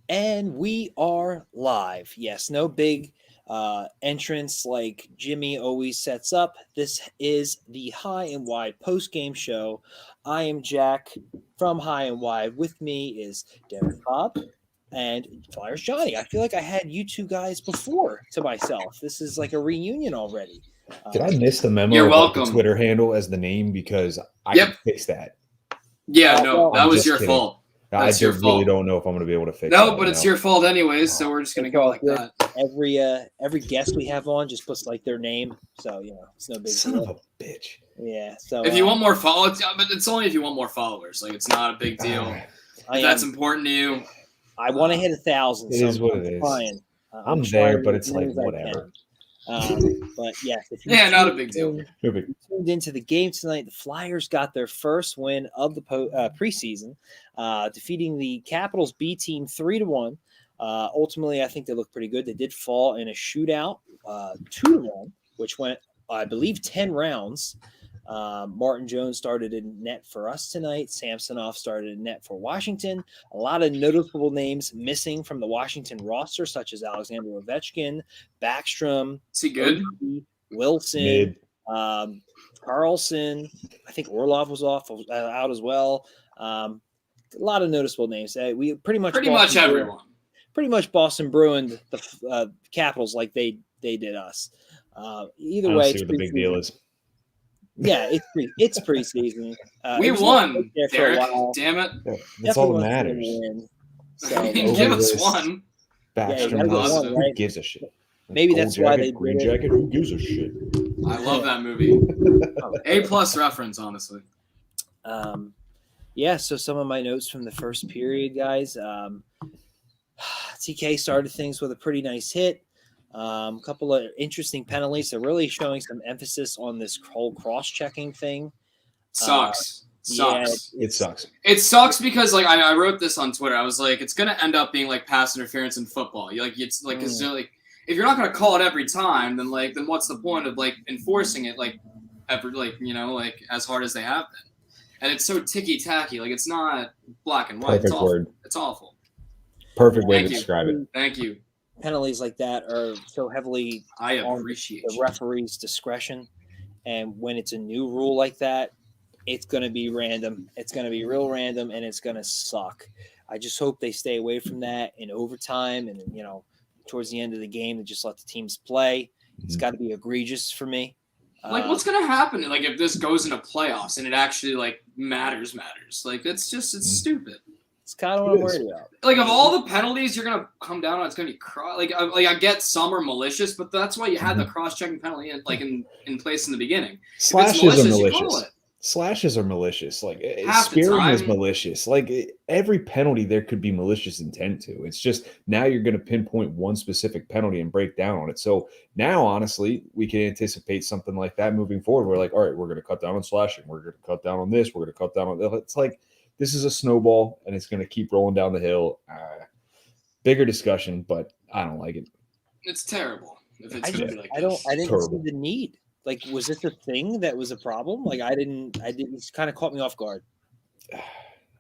And we are live. Yes, no big entrance like Jimmy always sets up. This is the High and Wide post game show. I am Jack from High and Wide. With me is Derrick Bobb and Flyers Johnny. I feel like I had you two guys before to myself. This is like a reunion already. Did I miss the memo You're about the welcome. Twitter handle as the name? Because I Yep. can fix that. Yeah, no, well, that I'm was just your kidding. fault. I That's your really fault. don't know if I'm going to be able to fix it. No, but it's your fault anyways, so we're just going to It's go all like good. that. Every guest we have on just puts like their name, so it's no big Son deal. of a bitch. Yeah. So If you want more followers, but it's only if you want more followers. Like, it's not a big deal. If that's important to you. I want to hit 1,000. It so is what I'm it is. trying. I'm there, but it's like whatever. But yes, if you not a big deal. tuned into the game tonight, the Flyers got their first win of the preseason, defeating the Capitals B team 3-1. Ultimately, I think they looked pretty good. They did fall in a shootout, 2-1, which went, I believe, 10 rounds. Martin Jones started in net for us tonight. Samsonov started in net for Washington. A lot of noticeable names missing from the Washington roster, such as Alexander Ovechkin, Backstrom, Is he good? Wilson, Carlson. I think Orlov was out as well. A lot of noticeable names. We pretty much everyone. Pretty much Boston Bruined the Capitals like they did us. Either I don't way, see what the big deal is. Yeah, it's preseason. We won, Derek. Damn it! Yeah, that's all that matters. So, give us one. Backstrom Who right? gives a shit? Maybe that's why they green did it. jacket. Who gives a shit? I love that movie. A+ reference, honestly. Yeah. So some of my notes from the first period, guys. TK started things with a pretty nice hit. A couple of interesting penalties. They're really showing some emphasis on this whole cross-checking thing. Sucks. Yeah, it sucks. It sucks because like I wrote this on Twitter. I was like, it's gonna end up being like pass interference in football. It's like because like if you're not gonna call it every time, then what's the point of like enforcing it as hard as they have been? And it's so ticky tacky. Like it's not black and white. Perfect word. It's awful. Perfect way to describe it. Thank you. Penalties like that are so heavily I appreciate the referee's discretion, and when it's a new rule like that, it's going to be random. It's going to be real random, and it's going to suck. I just hope they stay away from that in overtime, and towards the end of the game, they just let the teams play. It's got to be egregious for me. What's going to happen? Like if this goes into playoffs and it actually matters. Like it's stupid. It's kind of what I'm worried about. Like of all the penalties you're gonna come down on, it's gonna be I get some are malicious, but that's why you had the cross-checking penalty in place in the beginning. Slashes are malicious. Slashes are malicious. Like spearing is malicious. Like every penalty there could be malicious intent to. It's just now you're gonna pinpoint one specific penalty and break down on it. So now honestly, we can anticipate something like that moving forward. We're like, all right, we're gonna cut down on slashing. We're gonna cut down on this. We're gonna cut down on that. It's like this is a snowball, and it's going to keep rolling down the hill. Bigger discussion, but I don't like it. It's terrible. If it's I didn't see the need. Like, was this a thing that was a problem? Like, I didn't. It kind of caught me off guard.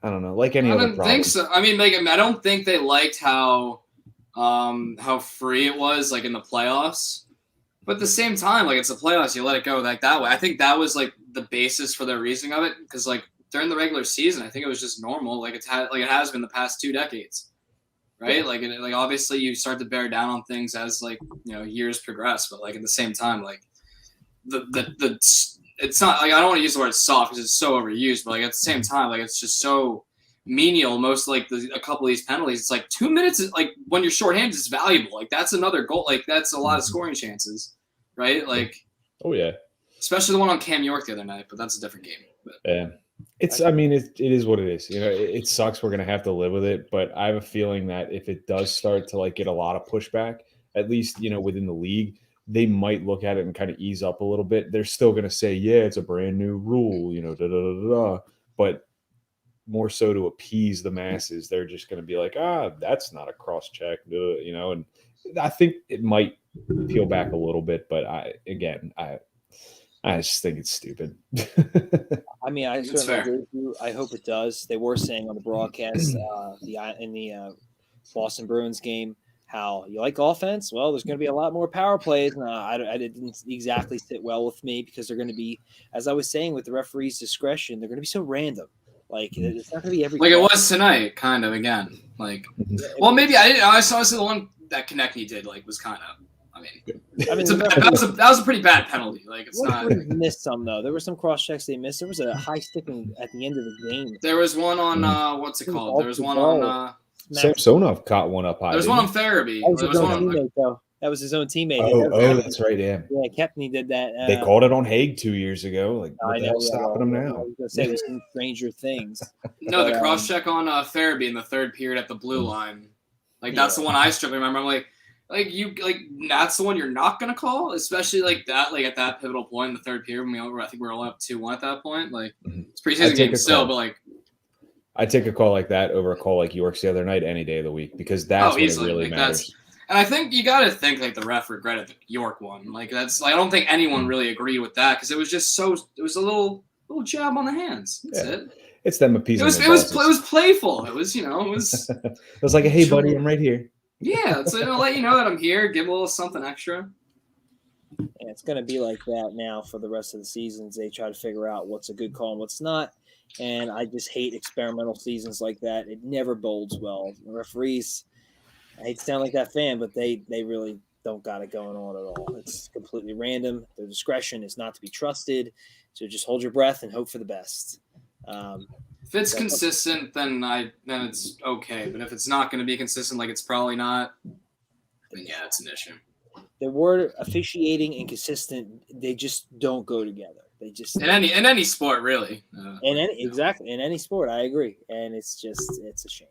I don't know. Like any other problem. I don't think so. I mean, I don't think they liked how free it was, like in the playoffs. But at the same time, like it's the playoffs, you let it go like that way. I think that was like the basis for their reasoning of it, because like. During the regular season, I think it was just normal, like it has been the past 2 decades, right? Yeah. Obviously you start to bear down on things as years progress, but like at the same time, like the it's not like I don't want to use the word soft because it's so overused, but like at the same time, like it's just so menial. Most a couple of these penalties, it's like 2 minutes is like when you're shorthanded is valuable. Like that's another goal. Like that's a lot of scoring chances, right? Like oh yeah, especially the one on Cam York the other night, but that's a different game. But. Yeah. It is what it is. It sucks. We're going to have to live with it. But I have a feeling that if it does start to get a lot of pushback, at least, within the league, they might look at it and kind of ease up a little bit. They're still going to say, yeah, it's a brand new rule, but more so to appease the masses, they're just going to be like, that's not a cross check, and I think it might peel back a little bit. But I just think it's stupid. I mean, I certainly agree with you. I hope it does. They were saying on the broadcast in the Boston Bruins game how you like offense. Well, there's going to be a lot more power plays. And I didn't exactly sit well with me because they're going to be, as I was saying, with the referee's discretion, they're going to be so random. Like it's not going to be every. Like it was tonight, kind of again. Like, well, maybe I didn't. I saw the one that Konechny did. Like, was kind of. I mean, that was a pretty bad penalty. Like, it's not. Missed some though. There were some cross checks they missed. There was a high sticking at the end of the game. There was one on what's it called? There was one on. Samsonov caught one up high. There was one on Farabee. That was his own teammate. Oh, that's right. Yeah. Yeah, Kepney did that. They called it on Haig 2 years ago. Like, what the hell's stopping them now? I was going to say there's some stranger things. No, the cross check on Farabee in the third period at the blue line. Like that's the one I strictly remember. I'm that's the one you're not gonna call, especially like that, like at that pivotal point in the third period. I think we were all up 2-1 at that point. Like it's preseason game still, but like I take a call like that over a call like York's the other night any day of the week because that's what it really matters. And I think you got to think like the ref regretted the York one. Like that's like I don't think anyone really agreed with that because it was just so it was a little jab on the hands. That's it. It's them appeasing. It was playful. It was it was. It was like, hey buddy, I'm right here. Yeah, it's let you know that I'm here. Give a little something extra. And it's going to be like that now for the rest of the seasons. They try to figure out what's a good call and what's not. And I just hate experimental seasons like that. It never bodes well. The referees, I hate to sound like that fan, but they really don't got it going on at all. It's completely random. Their discretion is not to be trusted. So just hold your breath and hope for the best. If it's consistent, then it's okay. But if it's not going to be consistent, like it's probably not, then yeah, it's an issue. The word officiating and consistent, they just don't go together. They just in any sport, really. Exactly in any sport, I agree, and it's a shame.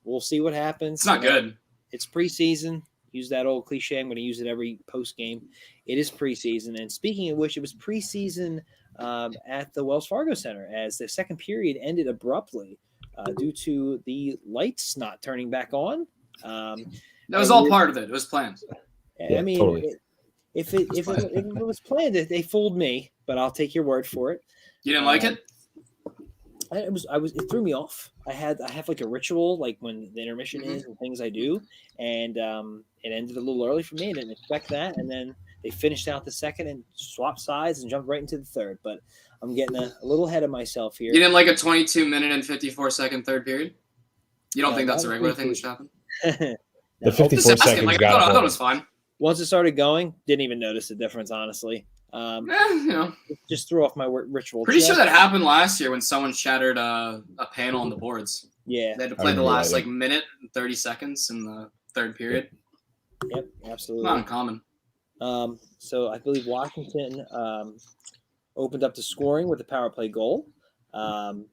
We'll see what happens. It's not good. It's preseason. Use that old cliche. I'm going to use it every post game. It is preseason, and speaking of which, it was preseason at the Wells Fargo Center as the second period ended abruptly due to the lights not turning back on. That was all part of it. It was planned. Yeah, I mean, totally. If it was planned, they fooled me, but I'll take your word for it. You didn't like it? It threw me off. I have like a ritual, like when the intermission is and things I do, and it ended a little early for me. I didn't expect that, and then they finished out the second and swapped sides and jumped right into the third. But I'm getting a little ahead of myself here. You didn't like a 22-minute and 54-second third period? You don't think that's a regular thing that should happen? The 54 seconds I thought it was fine. Once it started going, didn't even notice the difference, honestly. Just threw off my ritual. Pretty sure that happened last year when someone shattered a panel on the boards. Yeah. They had to play the last minute and 30 seconds in the third period. Yep, absolutely. Not uncommon. So I believe Washington opened up the scoring with a power play goal. That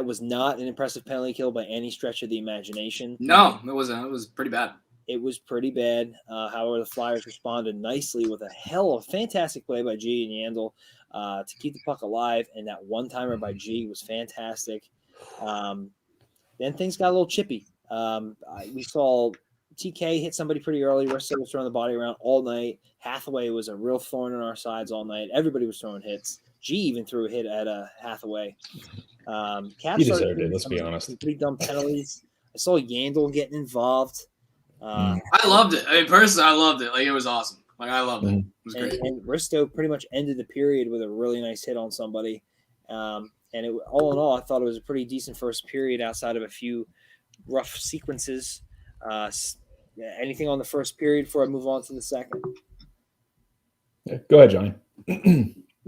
was not an impressive penalty kill by any stretch of the imagination. No, it wasn't. It was pretty bad. It was pretty bad. However, the Flyers responded nicely with a fantastic play by G and Yandel to keep the puck alive, and that one-timer by G was fantastic. Then things got a little chippy. We saw TK hit somebody pretty early. Russo was throwing the body around all night. Hathaway was a real thorn in our sides all night. Everybody was throwing hits. G even threw a hit at Hathaway. He deserved it, let's be honest. Pretty dumb penalties. I saw Yandel getting involved. I loved it. I mean, personally, I loved it. Like, it was awesome. Like, I loved it. It was great. And Risto pretty much ended the period with a really nice hit on somebody. And all in all, I thought it was a pretty decent first period outside of a few rough sequences. Anything on the first period before I move on to the second? Yeah, go ahead, Johnny.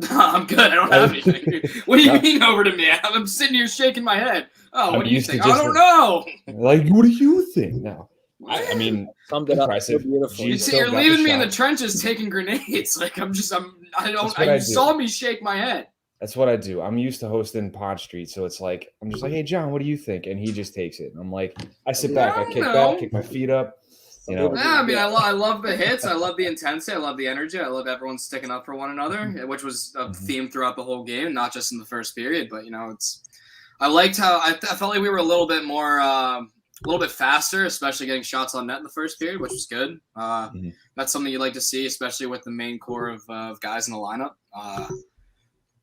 I'm good. I don't have anything. What do you mean over to me? I'm sitting here shaking my head. Oh, what do you think? I don't know. Like, what do you think now? I mean, summed it up so beautifully. You're leaving me in the trenches taking grenades. Like you saw me shake my head. That's what I do. I'm used to hosting Pod Street, so it's like I'm just like, hey John, what do you think? And he just takes it. And I'm like, I sit back, I kick my feet up. You know. Yeah, I mean, I love the hits. I love the intensity. I love the energy. I love everyone sticking up for one another, which was a theme throughout the whole game, not just in the first period. But I liked how I felt like we were a little bit more little bit faster, especially getting shots on net in the first period, which was good. That's something you'd like to see, especially with the main core of guys in the lineup.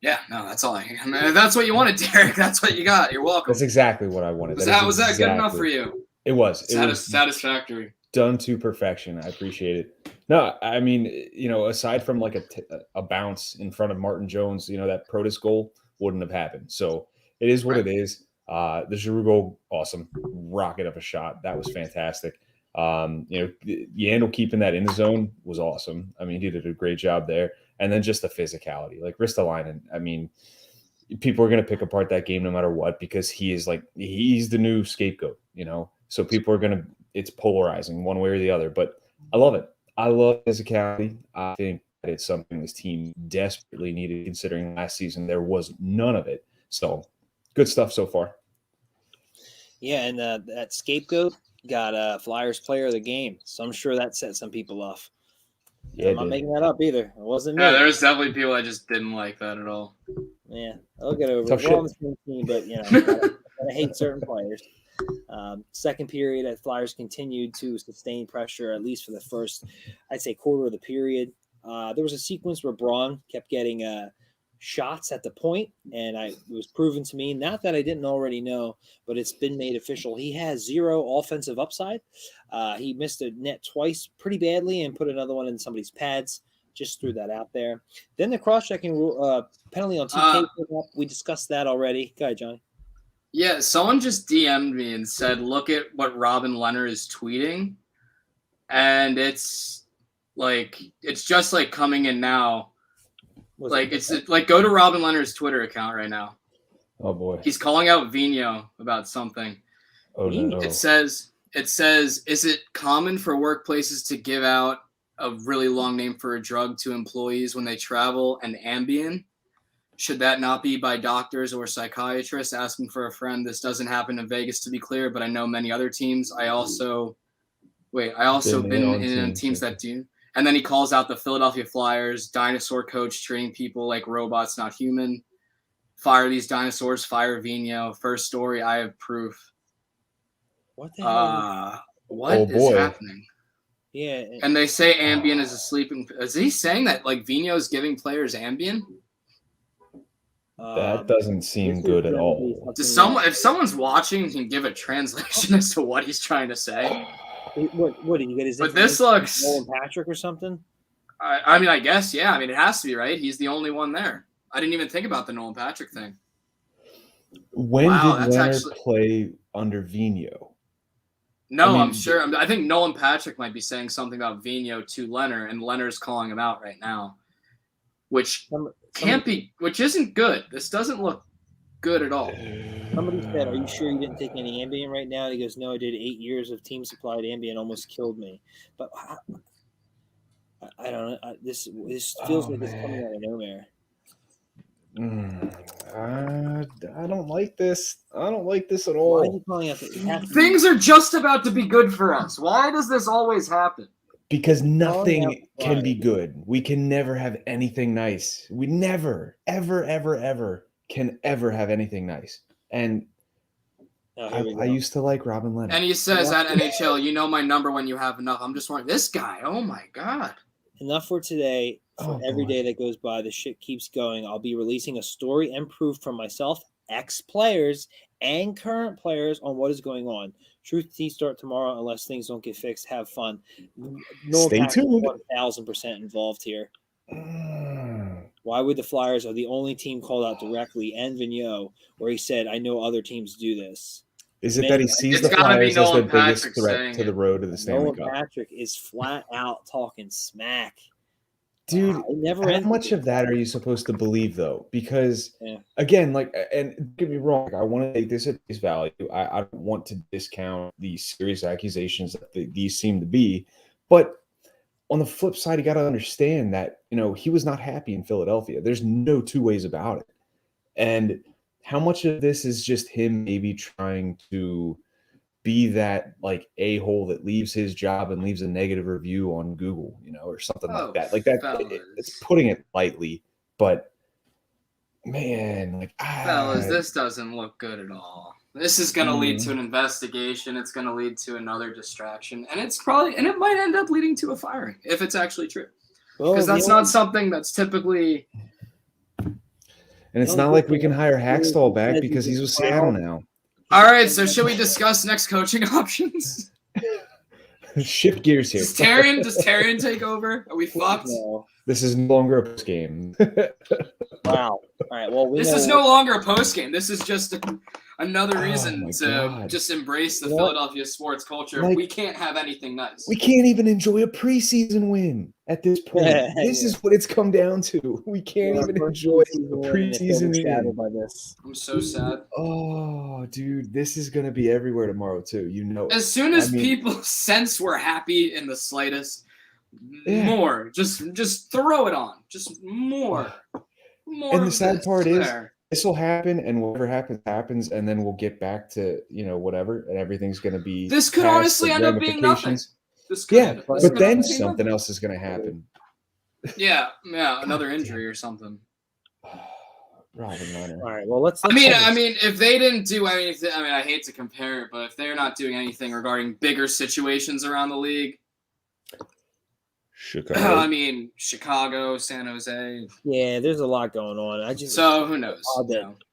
Yeah, no, that's all. I mean, that's what you wanted, Derek. That's what you got. You're welcome. That's exactly what I wanted. Was that good enough for you? It was. It was satisfactory. Done to perfection. I appreciate it. No, I mean, aside from like a bounce in front of Martin Jones, that Protas goal wouldn't have happened. So it is what it is. The Giroux goal, awesome. Rocket of a shot. That was fantastic. Yandel keeping that in the zone was awesome. I mean, he did a great job there. And then just the physicality. Like Ristolainen, I mean, people are going to pick apart that game no matter what because he's the new scapegoat, So people are it's polarizing one way or the other. But I love it. I love physicality. I think that it's something this team desperately needed, considering last season there was none of it. So good stuff so far. Yeah, and that scapegoat got Flyers player of the game. So I'm sure that set some people off. Yeah, I'm not making that up either. It wasn't me. Yeah, there's definitely people I just didn't like that at all. Yeah, I'll get over it. We're on the same team, but I hate certain players. Second period, Flyers continued to sustain pressure, at least for the first, I'd say, quarter of the period. There was a sequence where Braun kept getting shots at the point, and it was proven to me, not that I didn't already know, but it's been made official. He has 0 offensive upside. He missed a net twice pretty badly and put another one in somebody's pads. Just threw that out there. Then the cross-checking penalty on TK. We discussed that already. Go ahead, Johnny. Yeah, someone just DM'd me and said, look at what Robin Lehner is tweeting. And it's just like coming in now. Go to Robin Lehner's Twitter account right now. Oh boy. He's calling out Vigneault about something. Oh no. It says, is it common for workplaces to give out a really long name for a drug to employees when they travel, an Ambien? Should that not be by doctors or psychiatrists? Asking for a friend. This doesn't happen in Vegas, to be clear, but I know many other teams. I also been in teams that do. And then he calls out the Philadelphia Flyers, dinosaur coach treating people like robots, not human. Fire these dinosaurs, fire Vigneault. First story, I have proof. What the hell? What is happening? Yeah. And they say Ambien is a sleeping. Is he saying that Vigneault is giving players Ambien? That doesn't seem good at all. If someone's watching, can give a translation as to what he's trying to say. What did you get his? But this looks Nolan Patrick or something. I mean, I guess yeah. I mean, it has to be right. He's the only one there. I didn't even think about the Nolan Patrick thing. When did Leonard play under Vigneault? No, I'm sure. I think Nolan Patrick might be saying something about Vigneault to Leonard, and Leonard's calling him out right now, which isn't good. This doesn't look good at all. Somebody said, "Are you sure you didn't take any Ambien right now?" And he goes, "No, I did 8 years of team supplied Ambien, almost killed me." But I don't know. This feels like it's coming out of nowhere. I don't like this. I don't like this at all. Why are you calling out Things are just about to be good for us. Why does this always happen? Because nothing can be good. We can never have anything nice. We never, ever, ever, ever can ever have anything nice. And I used to like Robin Lehner. And he says at NHL, you know my number when you have enough. I'm just wondering, this guy, oh my God. Enough for today. For every day that goes by, the shit keeps going. I'll be releasing a story and proof from myself, ex-players, and current players on what is going on. Truth tea start tomorrow unless things don't get fixed. Have fun. Stay tuned. 1,000% involved here. Why would the Flyers are the only team called out directly, and Vigneault, where he said, I know other teams do this. Is it that he sees the Flyers as the biggest threat to the road to the Stanley Cup? Nolan Patrick is flat out talking smack. Dude, how much of that are you supposed to believe, though? Because, again, and don't get me wrong, I want to take this at face value. I don't want to discount the serious accusations that these seem to be. But on the flip side, you got to understand that, he was not happy in Philadelphia. There's no two ways about it. And how much of this is just him maybe trying to be that a-hole that leaves his job and leaves a negative review on Google, or something like that. It's putting it lightly, but man, fellas, this doesn't look good at all. This is going to lead to an investigation. It's going to lead to another distraction, and it might end up leading to a firing if it's actually true. Because that's not something that's typically. And it's not like we can hire Hackstall back because he's with Seattle now. All right, so should we discuss next coaching options? Shift gears here. Does Terrian take over? Are we fucked? No. This is no longer a post game. Wow. All right. Well, this is no longer a post game. This is just another reason to just embrace the Philadelphia sports culture. We can't have anything nice. We can't even enjoy a preseason win at this point. This is what it's come down to. We can't even enjoy a preseason win. By this. I'm so sad. Oh, dude, this is going to be everywhere tomorrow too. You know, as soon as people sense we're happy in the slightest, more, just throw it on, just more. And the sad part is, this will happen, and whatever happens, and then we'll get back to whatever, and everything's going to be. This could honestly end up being nothing. But then something else is going to happen. Yeah, another injury or something. Robin Leonard. All right, well, let's I mean, if they didn't do anything, I hate to compare it, but if they're not doing anything regarding bigger situations around the league. Chicago. Chicago, San Jose. Yeah, there's a lot going on. So who knows?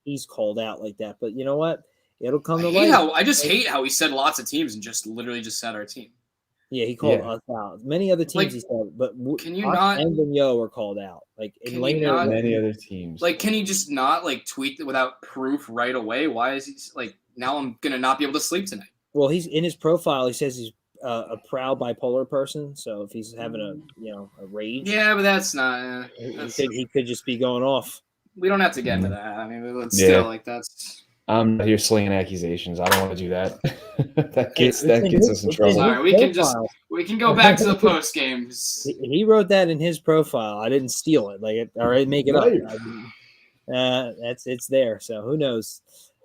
He's called out like that, but you know what? It'll come to light. I just hate how he said lots of teams and just literally just said our team. Yeah, he called us out. Many other teams he said, but can you not? And Vigneault were called out. Many other teams. Can he just not tweet without proof right away? Why is he now I'm gonna not be able to sleep tonight? Well, he's in his profile. He says he's a proud bipolar person. So if he's having a rage, but that's not. He could just be going off. We don't have to get into that. Still that's. I'm not here slinging accusations. I don't want to do that. that gets us in trouble. Sorry, we can go back to the post games. He wrote that in his profile. I didn't steal it. All right, make it up. It's there. So who knows?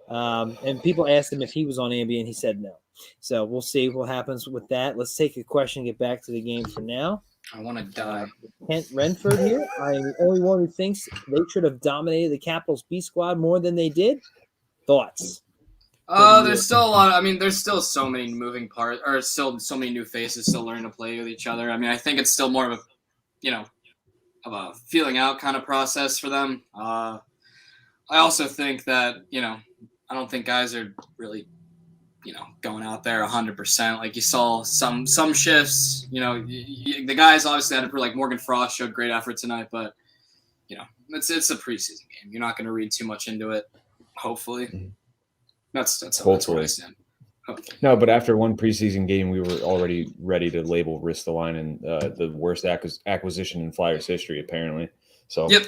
And people asked him if he was on Ambien. He said no. So we'll see what happens with that. Let's take a question and get back to the game for now. I want to die. Kent Renford here. I'm the only one who thinks they should have dominated the Capitals B squad more than they did. Thoughts? There's still a lot. There's still so many moving parts, or still so many new faces still learning to play with each other. I think it's still more of a feeling out kind of process for them. I also think that I don't think guys are really going out there 100%. Like you saw some shifts. The guys obviously had to prove, Morgan Frost showed great effort tonight, but it's a preseason game. You're not going to read too much into it. Hopefully, that's hopefully. Hopefully. No, but after one preseason game, we were already ready to label Ristolainen the worst acquisition in Flyers history, apparently. So yep.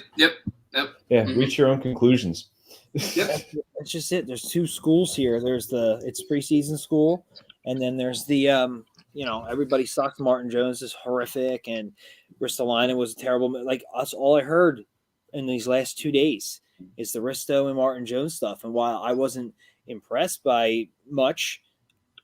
Yeah, reach your own conclusions. Yep, that's just it. There's two schools here. There's it's preseason school, and then there's the everybody sucks. Martin Jones is horrific, and Ristolainen was terrible. That's all I heard in these last 2 days. Is the Risto and Martin Jones stuff. And while I wasn't impressed by much,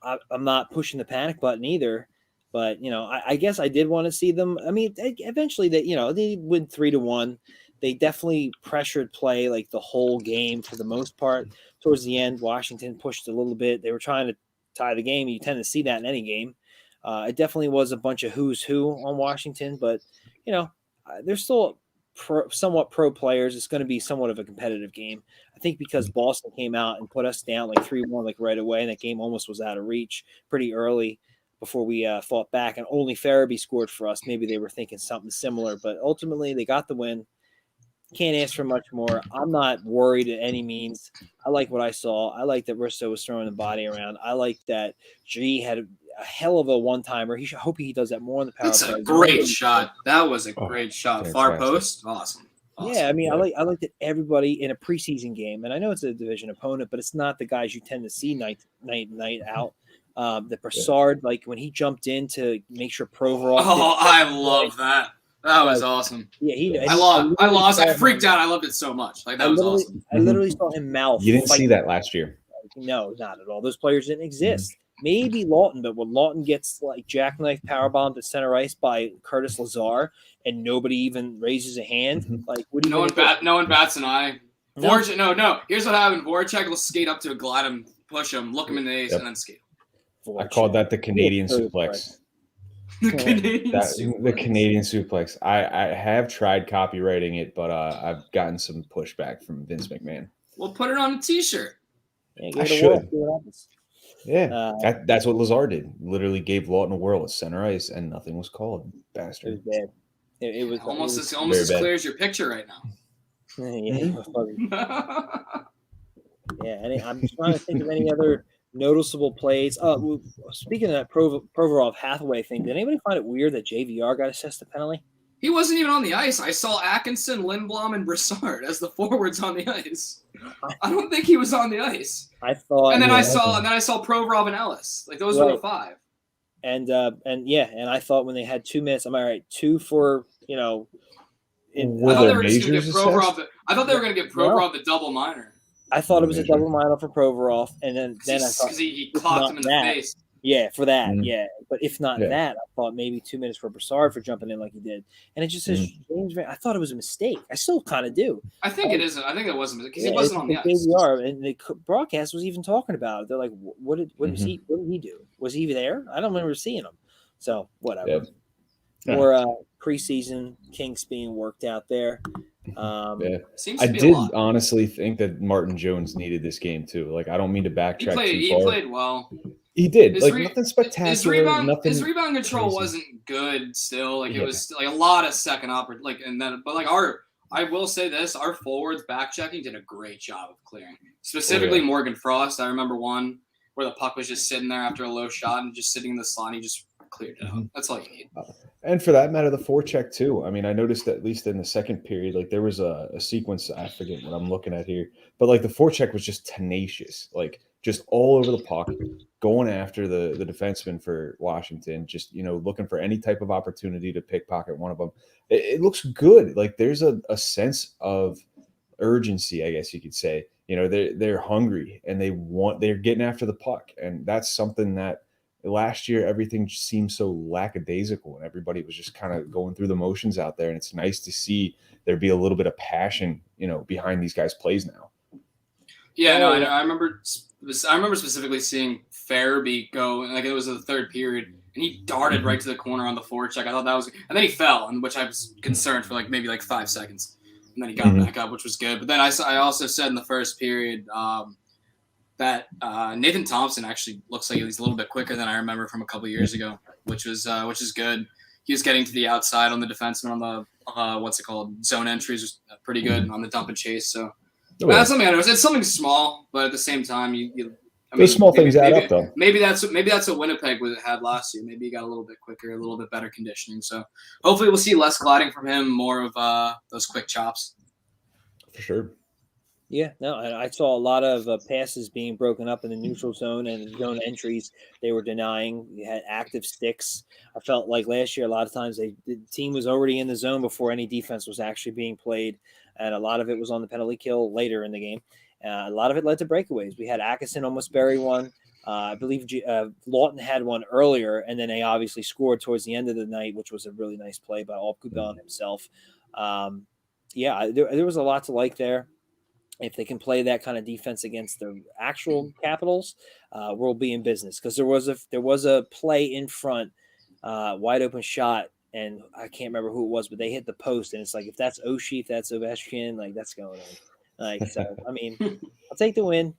I'm not pushing the panic button either. But, I guess I did want to see them. Eventually they win 3-1. They definitely pressured play the whole game for the most part. Towards the end, Washington pushed a little bit. They were trying to tie the game. You tend to see that in any game. It definitely was a bunch of who's who on Washington. But, they're still somewhat pro players. It's going to be somewhat of a competitive game. I think because Boston came out and put us down 3-1 right away, and that game almost was out of reach pretty early before we fought back, and only Farabee scored for us. Maybe they were thinking something similar, but ultimately they got the win. Can't ask for much more. I'm not worried at any means. I like what I saw. I like that Risto was throwing the body around. I like that G had a hell of a one-timer. I hope he does that more on the power play. That's a great shot. That was a great shot. Far post. Awesome. Yeah, I like that everybody in a preseason game, and I know it's a division opponent, but it's not the guys you tend to see night out. The Brassard, when he jumped in to make sure Provorov. Oh, I love that. That was awesome. Yeah, I freaked out. I loved it so much. That was awesome. I literally saw him mouth. You didn't see that last year. No, not at all. Those players didn't exist. Maybe Lawton, but when Lawton gets jackknife powerbombed at center ice by Curtis Lazar and nobody even raises a hand, what do you no one bats an eye. No. Here's what happened. Voracek will skate up to glide him, push him, look him in the face, and then skate. I called that the Canadian suplex. The Canadian suplex. I have tried copywriting it, but I've gotten some pushback from Vince McMahon. We'll put it on a T-shirt. I should. Yeah, that's what Lazar did. Literally gave Lawton a whirl at center ice, and nothing was called. Bastard. It was bad. It was almost as clear as your picture right now. Yeah, and I'm trying to think of any other noticeable plays. Speaking of that Provorov Hathaway thing, did anybody find it weird that JVR got assessed a penalty? He wasn't even on the ice. I saw Atkinson, Lindblom, and Brassard as the forwards on the ice. I don't think he was on the ice. I thought, and then I saw Provorov and Ellis. Like those were the five. And I thought when they had 2 minutes, am I right? 2 for I thought they were going to give Provorov the double minor. I thought it was a double minor for Provorov, and then I thought because he clocked him in the face. Yeah, for that, But if not that, I thought maybe 2 minutes for Brassard for jumping in like he did. And it just says James. I thought it was a mistake. I still kind of do. I think it isn't. I think it wasn't because he wasn't on the ice. And the broadcast was even talking about it. They're like, what did he do? Was he there? I don't remember seeing him. So whatever. Yeah. Or preseason kinks being worked out there. I did honestly think that Martin Jones needed this game too. Like I don't mean to backtrack too far. He played well. He did. Nothing spectacular. His rebound control wasn't good still. Like it was like a lot of second I will say this, our forwards back checking did a great job of clearing. Specifically Morgan Frost. I remember one where the puck was just sitting there after a low shot and just sitting in the slot and he just cleared it out. That's all you need. And for that matter, the forecheck too. I mean, I noticed at least in the second period, like there was a sequence, I forget what I'm looking at here, but like the forecheck was just tenacious, like just all over the puck, going after the defenseman for Washington, just, looking for any type of opportunity to pickpocket one of them. It looks good. Like there's a sense of urgency, I guess you could say. They're hungry and they're getting after the puck. And that's something that last year, everything seemed so lackadaisical and everybody was just kind of going through the motions out there. And it's nice to see there be a little bit of passion, behind these guys' plays now. Yeah, no, I remember specifically seeing Farabee go, like it was the third period, and he darted right to the corner on the forecheck. I thought that was, and then he fell, which I was concerned for maybe 5 seconds, and then he got back up, which was good. But then I also said in the first period that Nathan Thompson actually looks like he's a little bit quicker than I remember from a couple of years ago, which is good. He was getting to the outside on the defenseman on the zone entries was pretty good on the dump and chase. So. That's something I noticed. It's something small, but at the same time, those small things add up, though. Maybe that's what Winnipeg had last year. Maybe he got a little bit quicker, a little bit better conditioning. So hopefully, we'll see less gliding from him, more of those quick chops. For sure. Yeah, no, I saw a lot of passes being broken up in the neutral zone and zone entries. They were denying. You had active sticks. I felt like last year, a lot of times the team was already in the zone before any defense was actually being played. And a lot of it was on the penalty kill later in the game. A lot of it led to breakaways. We had Atkinson almost bury one. I believe Lawton had one earlier, and then they obviously scored towards the end of the night, which was a really nice play by Alpgubon himself. There was a lot to like there. If they can play that kind of defense against the actual Capitals, we'll be in business. Because there was a play in front, wide open shot. And I can't remember who it was, but they hit the post, and it's like if that's Oshie, if that's Ovechkin, like that's going on. So I mean, I'll take the win.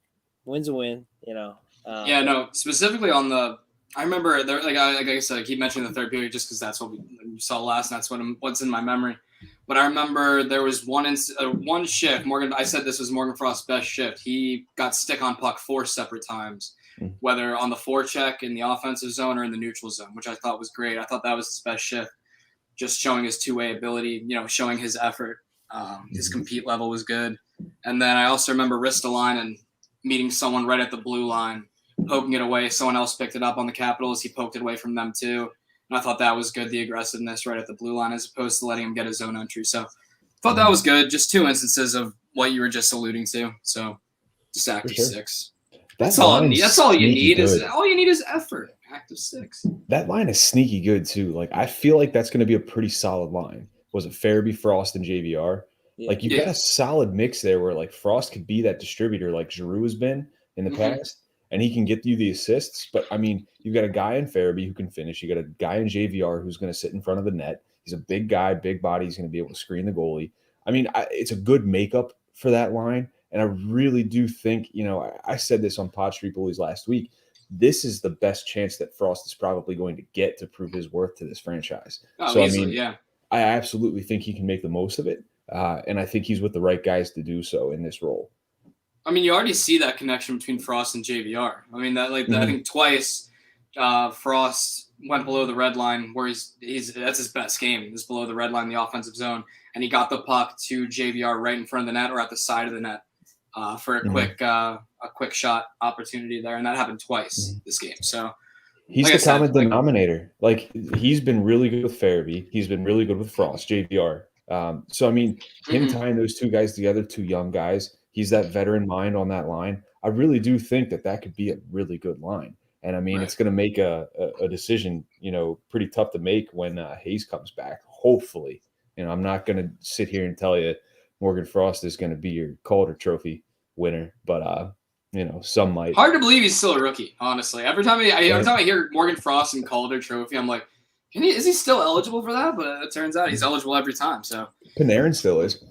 Win's a win, Specifically on the, I remember there, like I said, I keep mentioning the third period just because that's what we saw last, and that's what's in my memory. But I remember there was one shift. I said this was Morgan Frost's best shift. He got stick on puck 4 separate times, whether on the forecheck in the offensive zone or in the neutral zone, which I thought was great. I thought that was his best shift. Just showing his two-way ability, showing his effort. His compete level was good. And then I also remember Ristolainen meeting someone right at the blue line, poking it away. Someone else picked it up on the Capitals. He poked it away from them too. And I thought that was good, the aggressiveness right at the blue line as opposed to letting him get his zone entry. So I thought that was good. Just 2 instances of what you were just alluding to. So just active 6. That's all you need. All you need is effort. Active 6. That line is sneaky good too. Like I feel like that's going to be a pretty solid line. Was it Farabee, Frost, and JVR? Yeah. Like you've got a solid mix there where like Frost could be that distributor like Giroux has been in the past, and he can get you the assists. But I mean, you've got a guy in Farabee who can finish. You got a guy in JVR who's going to sit in front of the net. He's a big guy, big body. He's going to be able to screen the goalie. I mean, it's a good makeup for that line. And I really do think, I said this on Pod Street Bullies last week. This is the best chance that Frost is probably going to get to prove his worth to this franchise. Oh, so, easily, I mean, yeah. I absolutely think he can make the most of it. And I think he's with the right guys to do so in this role. I mean, you already see that connection between Frost and JVR. I mean, I think twice Frost went below the red line where that's his best game. Is below the red line, the offensive zone, and he got the puck to JVR right in front of the net or at the side of the net for a quick shot opportunity there, and that happened twice this game. So he's the common denominator. Like, he's been really good with Farabee. He's been really good with Frost, JVR. So I mean, him tying those two guys together, two young guys. He's that veteran mind on that line. I really do think that could be a really good line. And I mean, It's going to make a decision, pretty tough to make when Hayes comes back. Hopefully, I'm not going to sit here and tell you Morgan Frost is going to be your Calder Trophy winner, but some might. Hard to believe he's still a rookie, honestly. Every time I hear Morgan Frost and Calder Trophy, I'm like, is he still eligible for that? But it turns out he's eligible every time. So Panarin still is.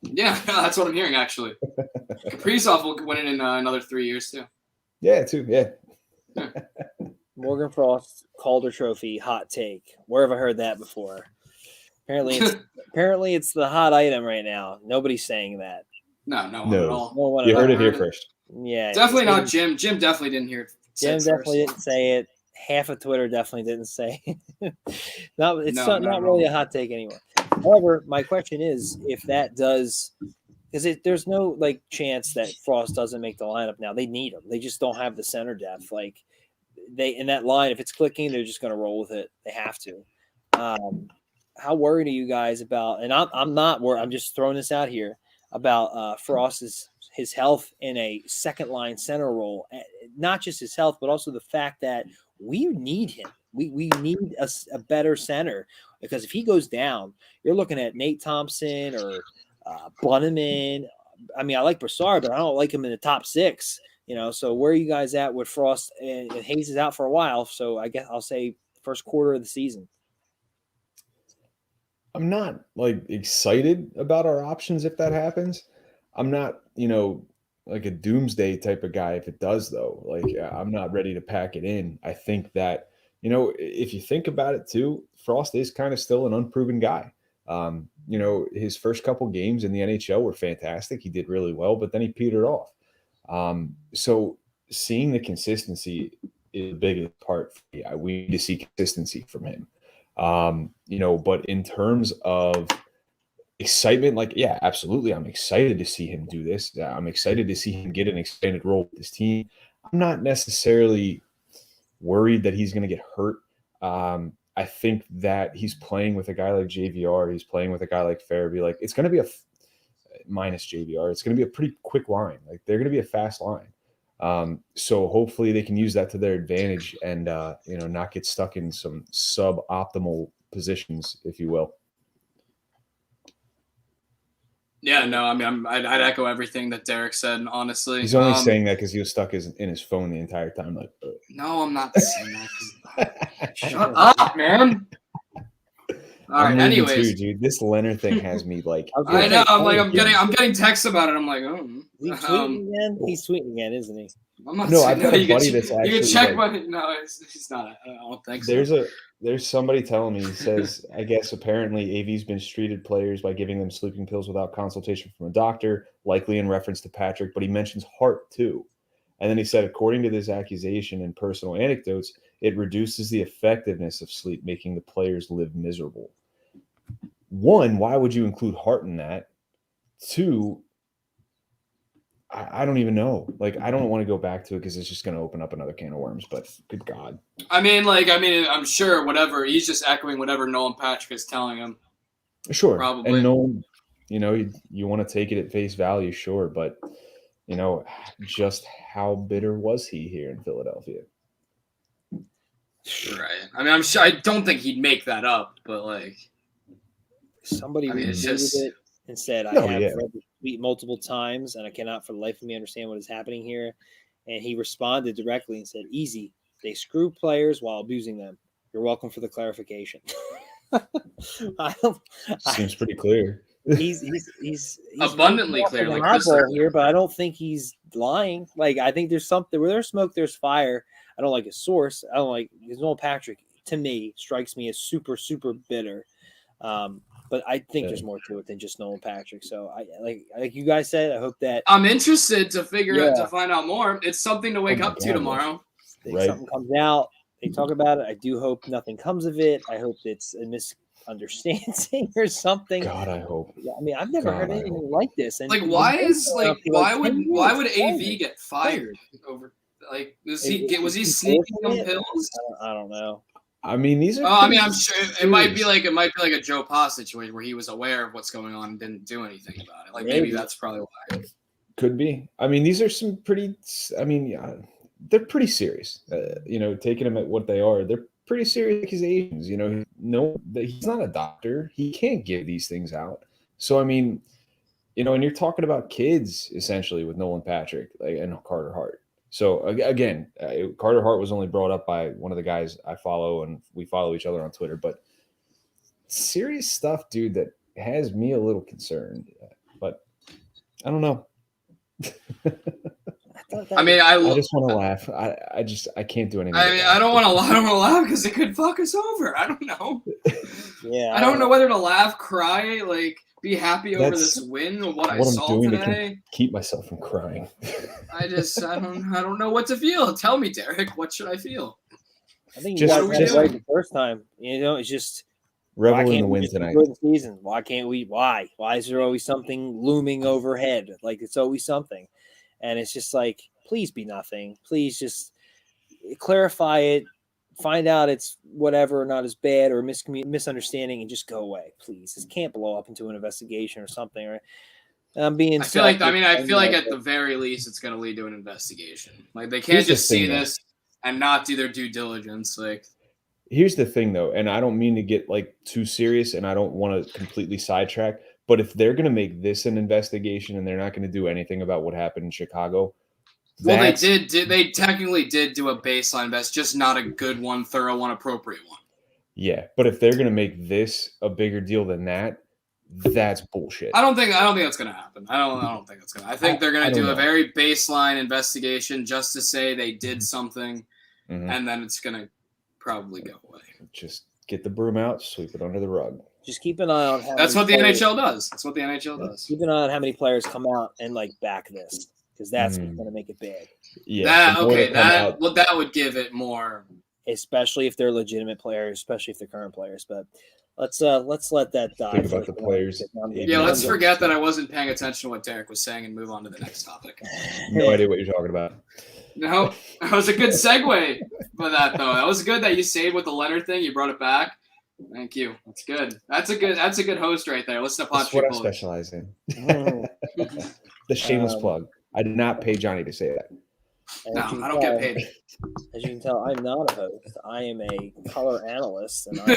Yeah, that's what I'm hearing, actually. Kaprizov will win it in another 3 years, too. Yeah, too. Yeah. Morgan Frost, Calder Trophy, hot take. Where have I heard that before? Apparently it's the hot item right now. Nobody's saying that. No one at all. No one you heard it here first. Yeah. Definitely not Jim. Jim definitely didn't hear it. Jim definitely didn't say it. Half of Twitter definitely didn't say it. Not really a hot take anymore. However, my question is, if that does, because there's no chance that Frost doesn't make the lineup now. They need him. They just don't have the center depth. They in that line, if it's clicking, they're just going to roll with it. They have to. How worried are you guys about? And I'm not worried. I'm just throwing this out here about Frost's his health in a second line center role. Not just his health, but also the fact that we need him. We need a better center, because if he goes down, you're looking at Nate Thompson or Bunneman. I mean, I like Brassard, but I don't like him in the top six. So where are you guys at with Frost? And Hayes is out for a while, so I guess I'll say first quarter of the season. I'm not excited about our options if that happens. I'm not, a doomsday type of guy if it does, though. I'm not ready to pack it in. I think that, if you think about it too, Frost is kind of still an unproven guy. His first couple games in the NHL were fantastic. He did really well, but then he petered off. So seeing the consistency is the biggest part. We need to see consistency from him. But in terms of excitement, yeah, absolutely. I'm excited to see him do this. I'm excited to see him get an expanded role with this team. I'm not necessarily worried that he's going to get hurt. I think that he's playing with a guy like JVR. He's playing with a guy like Farabee. It's going to be minus JVR. It's going to be a pretty quick line. They're going to be a fast line. So hopefully they can use that to their advantage and, not get stuck in some suboptimal positions, if you will. Yeah, no, I mean, I'd echo everything that Derrick said, honestly. He's only saying that because he was stuck in his phone the entire time. No, I'm not saying that. Shut up, man. All right, anyways. Too, dude. This Leonard thing has me I know. I'm getting texts about it. I'm like, oh. He's tweeting again? He's tweeting again, isn't he? I'm not I've got a buddy that's actually. You can check my. No, he's not. I don't think so. There's somebody telling me, he says, I guess apparently AV's been treated players by giving them sleeping pills without consultation from a doctor, likely in reference to Patrick, but he mentions Hart too. And then he said, according to this accusation and personal anecdotes, it reduces the effectiveness of sleep, making the players live miserable. One, why would you include Hart in that? Two, I don't even know. I don't want to go back to it because it's just going to open up another can of worms, but good God. I mean, I'm sure whatever, he's just echoing whatever Nolan Patrick is telling him. Sure. Probably. And Nolan, you want to take it at face value, sure, but, just how bitter was he here in Philadelphia? Right. I mean, I'm sure, I don't think he'd make that up, but somebody retweeted it and said, I have read the tweet multiple times and I cannot for the life of me understand what is happening here. And he responded directly and said, "Easy. They screw players while abusing them. You're welcome for the clarification." Seems pretty clear. He's abundantly clear, like hardball here, but I don't think he's lying. Like, I think there's something where there's smoke, there's fire. I don't like his source. I don't like his Nolan Patrick. To me, strikes me as super, super bitter. But I think there's more to it than just Nolan Patrick. So I like you guys said. I hope that I'm interested to find out more. It's something to wake up to tomorrow. Right. Something comes out. They talk about it. I do hope nothing comes of it. I hope it's a misunderstanding or something. God, I hope. Yeah, I mean, I've never heard anything like this. And why would AV get fired over? Like, was he sneaking on pills? I don't know. I mean, these are. I mean, I'm sure it might be like a Joe Pa situation where he was aware of what's going on and didn't do anything about it. Like, maybe that's probably why. Could be. I mean, these are some pretty. I mean, yeah, they're pretty serious. Taking them at what they are, they're pretty serious accusations. He's not a doctor. He can't give these things out. So I mean, and you're talking about kids essentially with Nolan Patrick and Carter Hart. So again, Carter Hart was only brought up by one of the guys I follow, and we follow each other on Twitter. But serious stuff, dude, that has me a little concerned. But I don't know. I just want to laugh. I can't do anything. I don't want to laugh because it could fuck us over. I don't know. Yeah, I don't know whether to laugh, cry, like be happy over this win or what I saw I'm doing today. To keep myself from crying. I don't know what to feel. Tell me, Derek, what should I feel? I think you guys had it right the first time. It's just revel in the win tonight. Season. Why can't we? Why? Why is there always something looming overhead? Like, it's always something. And it's just like, please be nothing. Please just clarify it. Find out it's whatever, not as bad or misunderstanding, and just go away, please. This can't blow up into an investigation or something. Right? I feel like at the very least it's going to lead to an investigation. Like, they can't just see this and not do their due diligence. Like, here's the thing, though, and I don't mean to get too serious, and I don't want to completely sidetrack. But if they're going to make this an investigation and they're not going to do anything about what happened in Chicago, well, they did. They technically did do a baseline invest, just not a good one, thorough one, appropriate one. Yeah, but if they're going to make this a bigger deal than that, that's bullshit. I don't think that's going to happen. I don't think that's going to. I think they're going to do a very baseline investigation just to say they did something, and then it's going to probably go away. Just get the broom out, sweep it under the rug. Just keep an eye on how That's what the NHL does. That's what the NHL does. Keep an eye on how many players come out and back this, because that's what's going to make it big. Yeah. That would give it more, especially if they're legitimate players, especially if they're current players. But let's let that die. Think about the players. Yeah, let's forget that I wasn't paying attention to what Derek was saying and move on to the next topic. No idea what you're talking about. No, that was a good segue for that, though. That was good that you saved with the Leonard thing. You brought it back. Thank you. That's good. That's a good host right there. Listen to That's what I specialize in. The shameless plug. I did not pay Johnny to say that. No, I don't get paid. As you can tell, I'm not a host. I am a color analyst, and I'm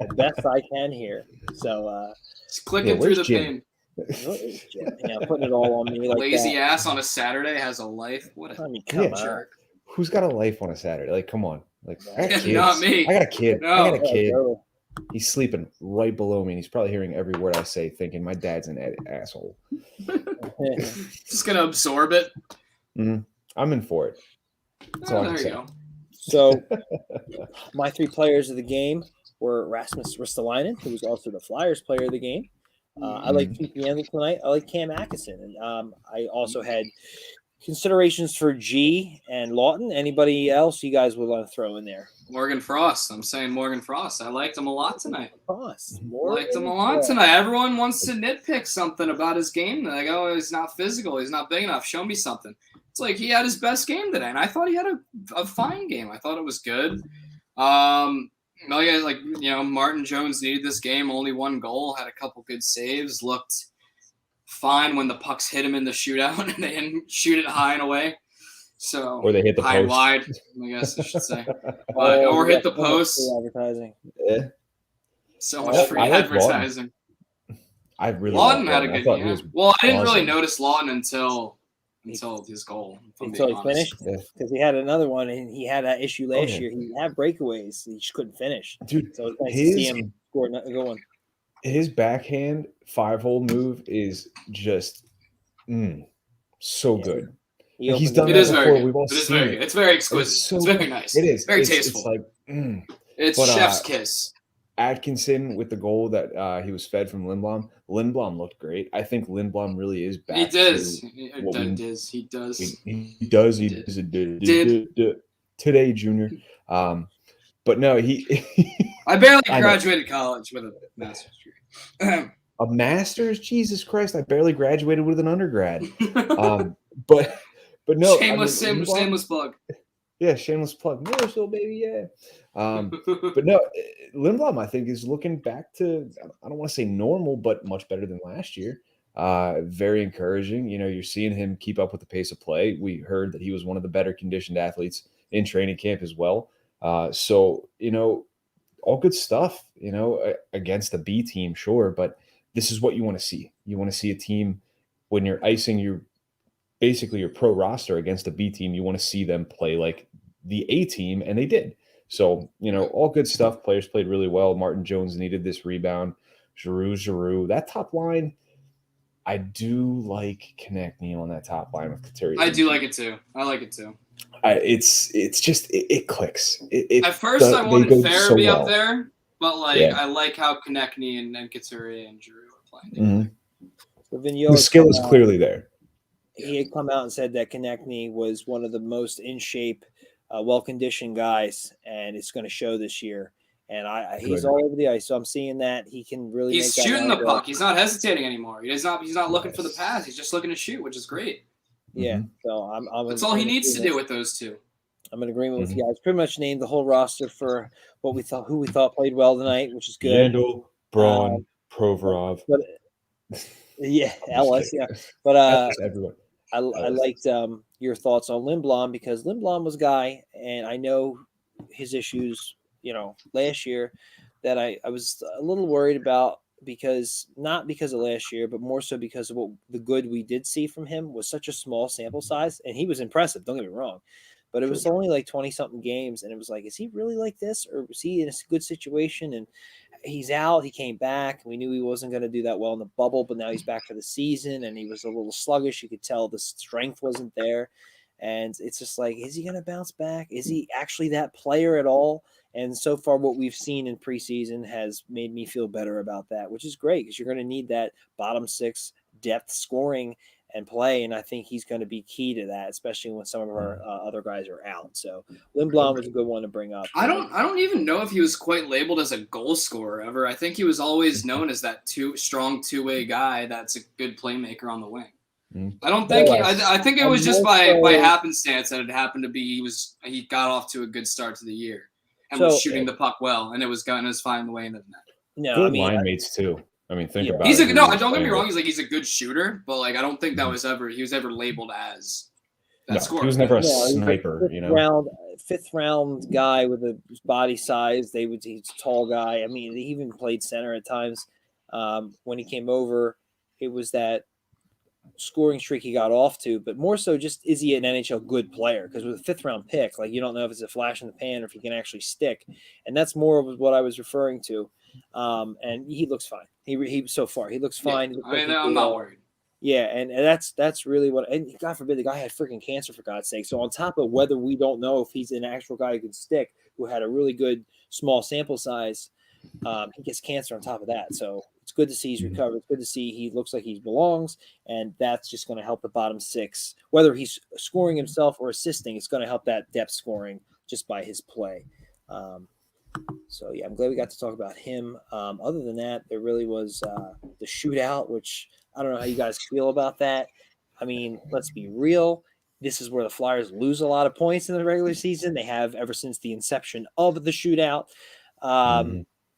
the best I can here. So just clicking through the pain. Putting it all on me like lazy that. ass on a Saturday has a life. What a jerk. Who's got a life on a Saturday? Come on. I got kids. Not me. I got a kid. No. I got a kid. He's sleeping right below me, and he's probably hearing every word I say, thinking my dad's an asshole. Just gonna absorb it. Mm-hmm. I'm in for it. There you go. So, my three players of the game were Rasmus Ristolainen, who was also the Flyers player of the game. I like PPN tonight. I like Cam Atkinson, and I also had considerations for G and Lawton. Anybody else you guys would want to throw in there? Morgan Frost. I'm saying Morgan Frost. I liked him a lot tonight. Liked him a lot tonight. Everyone wants to nitpick something about his game. They're like, oh, he's not physical. He's not big enough. Show me something. It's like he had his best game today, and I thought he had a fine game. I thought it was good. Martin Jones needed this game. Only one goal. Had a couple good saves. Looked fine when the pucks hit him in the shootout and they didn't shoot it high and away. So or they hit the high post. And wide, I guess I should say. Or hit the post. Advertising. Yeah. So much free advertising. I really Lawton had a good game. Well, I didn't really notice Lawton until until his goal. Until he finished, because he had another one, and he had that issue last year. He had breakaways, he just couldn't finish. Dude, so it's nice to see him score a good one. His backhand 5-hole move is just so good. He's done that before. We've all seen it. It's very exquisite. It's very nice. It is very tasteful. It's like it's chef's kiss. Atkinson with the goal that he was fed from Lindblom. Lindblom looked great. I think Lindblom really is back. He does. He does. Today, Junior. But no, he. I barely graduated college with a master's degree. A master's? Jesus Christ! I barely graduated with an undergrad. But no. Shameless plug. Yeah, shameless plug. Morsel, baby, yeah. But no, Lindblom, I think, is looking back to, I don't want to say normal, but much better than last year. Very encouraging. You're seeing him keep up with the pace of play. We heard that he was one of the better conditioned athletes in training camp as well. So, all good stuff, against the B team, sure. But this is what you want to see. You want to see a team when you're icing basically your pro roster against a B team, you want to see them play like the A team, and they did. So, all good stuff. Players played really well. Martin Jones needed this rebound. Giroux. That top line, I do like Konechny on that top line with Couturier. I do like it too. I like it too. It's just it clicks. At first, I wanted Fair to be up there, but I like how Konechny and Couturier and Giroux are playing. The skill is clearly there. He had come out and said that Konechny was one of the most in shape, well-conditioned guys, and it's going to show this year. And he's all over the ice, so I'm seeing that he can really. He's shooting the puck. He's not hesitating anymore. He's not looking for the pass. He's just looking to shoot, which is great. Yeah, so that's all he needs to do with those two. I'm in agreement with you guys. Pretty much named the whole roster for who we thought played well tonight, which is good. Yandel, Braun, Provorov. But yeah, Ellis. Yeah, but everyone. I liked your thoughts on Lindblom, because Lindblom was a guy, and I know his issues, last year, that I was a little worried about, not because of last year, but more so because of what the good we did see from him was such a small sample size, and he was impressive. Don't get me wrong, but it was only like 20-something games, and it was like, is he really like this, or was he in a good situation? And he's out. He came back. We knew he wasn't going to do that well in the bubble, but now he's back for the season, and he was a little sluggish. You could tell the strength wasn't there, and it's just like, is he going to bounce back? Is he actually that player at all? And so far, what we've seen in preseason has made me feel better about that, which is great, because you're going to need that bottom six depth scoring and play, and I think he's going to be key to that, especially when some of our other guys are out. So Lindblom was a good one to bring up. I don't even know if he was quite labeled as a goal scorer ever. I think he was always known as that strong two-way guy that's a good playmaker on the wing. I don't think I think it was just by happenstance that it happened to be he got off to a good start to the year and was shooting the puck well, and it was finding the way into the net. No, good line mates too. I mean, think about it. Don't get me wrong. With. He's a good shooter, but I don't think he was ever labeled as that scorer. He was never a sniper. Fifth round guy with a body size. He's a tall guy. I mean, he even played center at times. When he came over, it was that scoring streak he got off to, but more so just, is he an NHL good player? Because with a fifth round pick, you don't know if it's a flash in the pan or if he can actually stick, and that's more of what I was referring to. And he looks fine. He so far he looks fine. Yeah, I'm not worried. Yeah, and that's really what. And God forbid the guy had freaking cancer, for God's sake. So on top of whether we don't know if he's an actual guy who can stick, who had a really good small sample size, he gets cancer on top of that. So it's good to see he's recovered. It's good to see he looks like he belongs, and that's just going to help the bottom six. Whether he's scoring himself or assisting, it's going to help that depth scoring just by his play. So, yeah, I'm glad we got to talk about him. Other than that, there really was the shootout, which I don't know how you guys feel about that. I mean, let's be real. This is where the Flyers lose a lot of points in the regular season. They have ever since the inception of the shootout.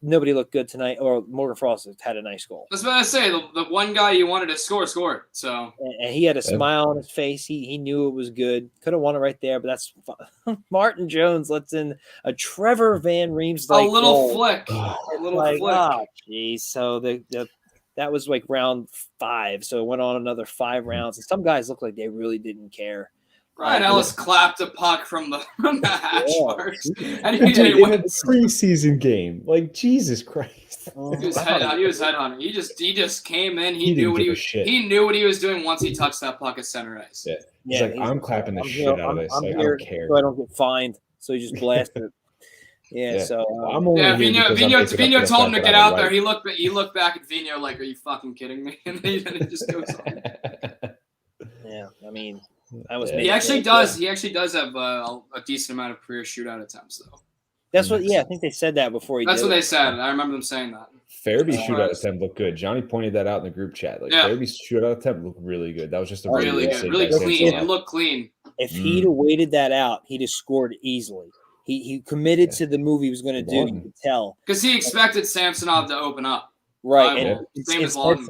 Nobody looked good tonight, or Morgan Frost had a nice goal. That's what I say. The one guy you wanted to scored. So and he had a smile on his face. He knew it was good. Could have won it right there, but that's fun. Martin Jones lets in a Trevor Van Reeves a little goal. Flick, a little flick. Oh, geez. So the That was like round 5, so it went on another 5 rounds. And some guys looked like they really didn't care. Ryan Ellis clapped a puck from the hatch marks, and he went a preseason game. Like Jesus Christ, he was headhunting. He just came in. He knew what he was doing once he touched that puck at center ice. Yeah, he's like, I'm clapping the shit out of this. Like, I don't care. So I don't get fined. So he just blasted it. Yeah, so I'm only Vino told him to get out there. He looked back at Vino like, "Are you fucking kidding me?" And then he just goes on. Yeah, I mean, that was. He actually does. He actually does have a decent amount of career shootout attempts, though. That's what. Yeah, I think they said that before. That's what they said. I remember them saying that. Farabee's shootout attempt looked good. Johnny pointed that out in the group chat. Like Farabee's shootout attempt looked really good. That was just a really good, really clean. It looked clean. If he'd have waited that out, he'd have scored easily. He committed to the move he was going to do. You could tell because he expected Samsonov to open up. Right, and Samsonov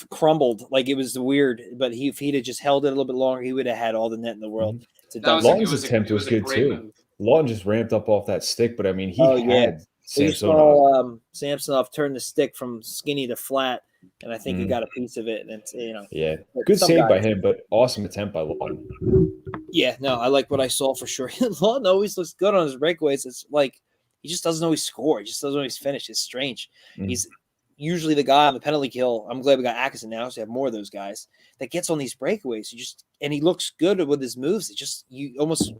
crumbled like it was weird. But if he'd have just held it a little bit longer, he would have had all the net in the world. Lawton's attempt was good too. Move. Lawton just ramped up off that stick, but I mean, he had Samsonov. Samsonov turned the stick from skinny to flat, and I think he got a piece of it. And good save by him, but awesome attempt by Lawton. Yeah, no, I like what I saw for sure. Lawton always looks good on his breakaways. It's like he just doesn't always score. He just doesn't always finish. It's strange. He's usually the guy on the penalty kill. I'm glad we got Atkinson now, so we have more of those guys that gets on these breakaways. And he looks good with his moves. It just you almost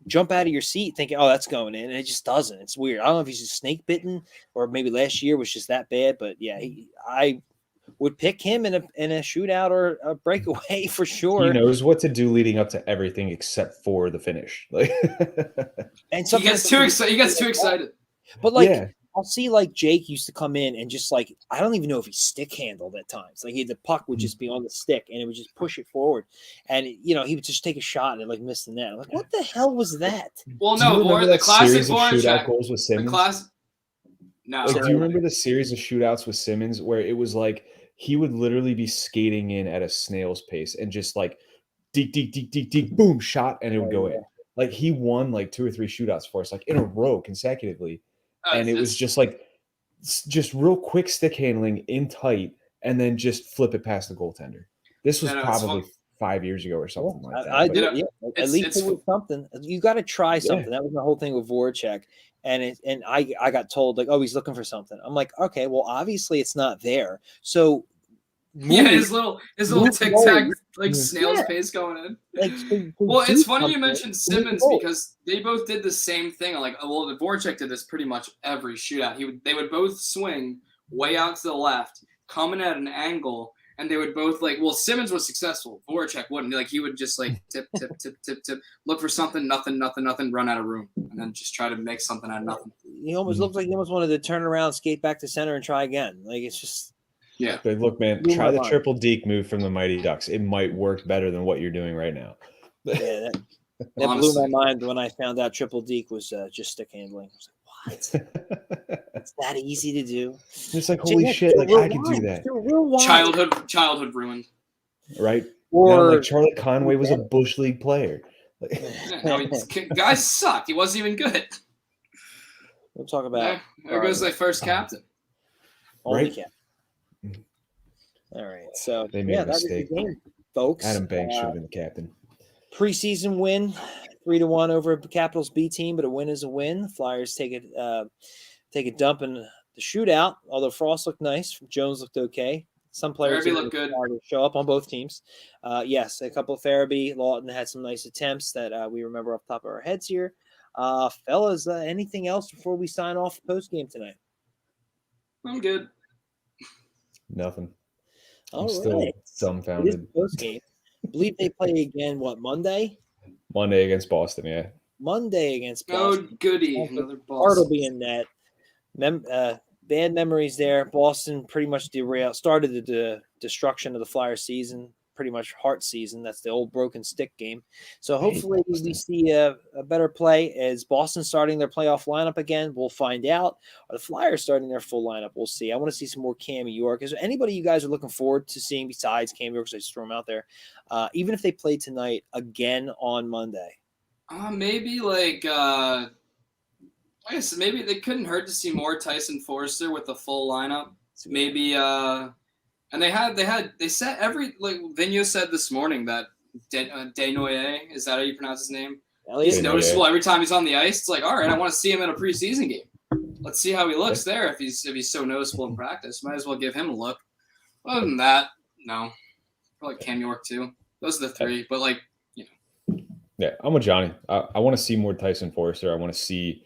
jump out of your seat thinking, "Oh, that's going in," and it just doesn't. It's weird. I don't know if he's just snake bitten or maybe last year was just that bad, but yeah, I would pick him in a shootout or a breakaway for sure. He knows what to do leading up to everything except for the finish. Like, and he gets too excited. He gets too excited. But I'll see like Jake used to come in and just like I don't even know if he stick handled at times. Like the puck would just be on the stick and it would just push it forward, and he would just take a shot and like miss the net. I'm like, what the hell was that? Well, no, the classic shootout goals with Simmons. No, do you remember the series of shootouts with Simmons where it was like he would literally be skating in at a snail's pace and just like deek, boom, shot, and it would go in. Like he won like 2 or 3 shootouts for us, like in a row consecutively. And it was just real quick stick handling in tight and then just flip it past the goaltender. This was probably 5 years ago or something like that. At least it was something. You got to try something. That was the whole thing with Voracek. And I got told like, oh, he's looking for something. I'm like, okay, well, obviously it's not there. So his little tic tac like snail's pace going in. Well, it's funny you mentioned Simmons because they both did the same thing. Like, well, Voracek did this pretty much every shootout. They would both swing way out to the left, coming at an angle, and they would both like. Well, Simmons was successful. Voracek wouldn't. Like he would just like tip, look for something, nothing, run out of room, and then just try to make something out of nothing. He almost looked like he almost wanted to turn around, skate back to center, and try again. Like it's just. Yeah. But look, man, try the triple deke move from the Mighty Ducks. It might work better than what you're doing right now. Yeah, that blew my mind when I found out triple deke was just stick handling. I was like, what? It's that easy to do. It's like, holy shit, like I could do that. Childhood ruined. Right? Or like Charlotte Conway was a Bush League player. Guys sucked. He wasn't even good. We'll talk about there goes their first captain. Only captain. All right, so they made a mistake, that was the game, folks. Adam Banks should have been the captain. Preseason win, 3-1 over the Capitals B team, but a win is a win. Flyers take a dump in the shootout. Although Frost looked nice, Jones looked okay. Some players looked good. Show up on both teams. Yes, a couple of Farabee, Lawton had some nice attempts that we remember off the top of our heads here. Fellas, anything else before we sign off the post game tonight? I'm good. Nothing. I'm still dumbfounded. Post game. I believe they play again. What, Monday? Monday against Boston. Yeah. Monday against Boston. Oh, goody! Another Boston. Hart will be in net. Bad memories there. Boston pretty much started the destruction of the Flyers season. Pretty much Hart season. That's the old broken stick game. So hopefully we see a better play. Is Boston starting their playoff lineup again? We'll find out. Are the Flyers starting their full lineup? We'll see. I want to see some more Cam York. Is there anybody you guys are looking forward to seeing besides Cam York? So I just throw him out there. Even if they play tonight again on Monday. Maybe like I guess maybe they couldn't hurt to see more Tyson Forster with the full lineup. Maybe And they said Vigneault said this morning that Desnoyers, is that how you pronounce his name? Elliot? He's noticeable every time he's on the ice. It's like, all right, I want to see him in a preseason game. Let's see how he looks there. If he's so noticeable in practice, might as well give him a look. Other than that, no. I like Cam York too. Those are the three. But yeah, I'm with Johnny. I want to see more Tyson Forster. I want to see,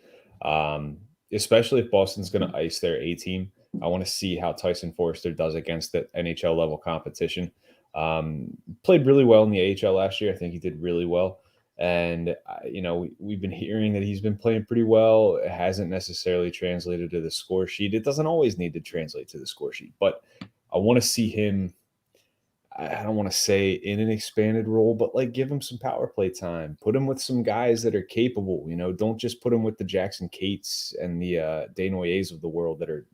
especially if Boston's going to ice their A team. I want to see how Tyson Forster does against the NHL level competition. Played really well in the AHL last year. I think he did really well. And, we've been hearing that he's been playing pretty well. It hasn't necessarily translated to the score sheet. It doesn't always need to translate to the score sheet, but I want to see him. I don't want to say in an expanded role, but give him some power play time. Put him with some guys that are capable. Don't just put him with the Jackson Cates and the Desnoyers of the world that are,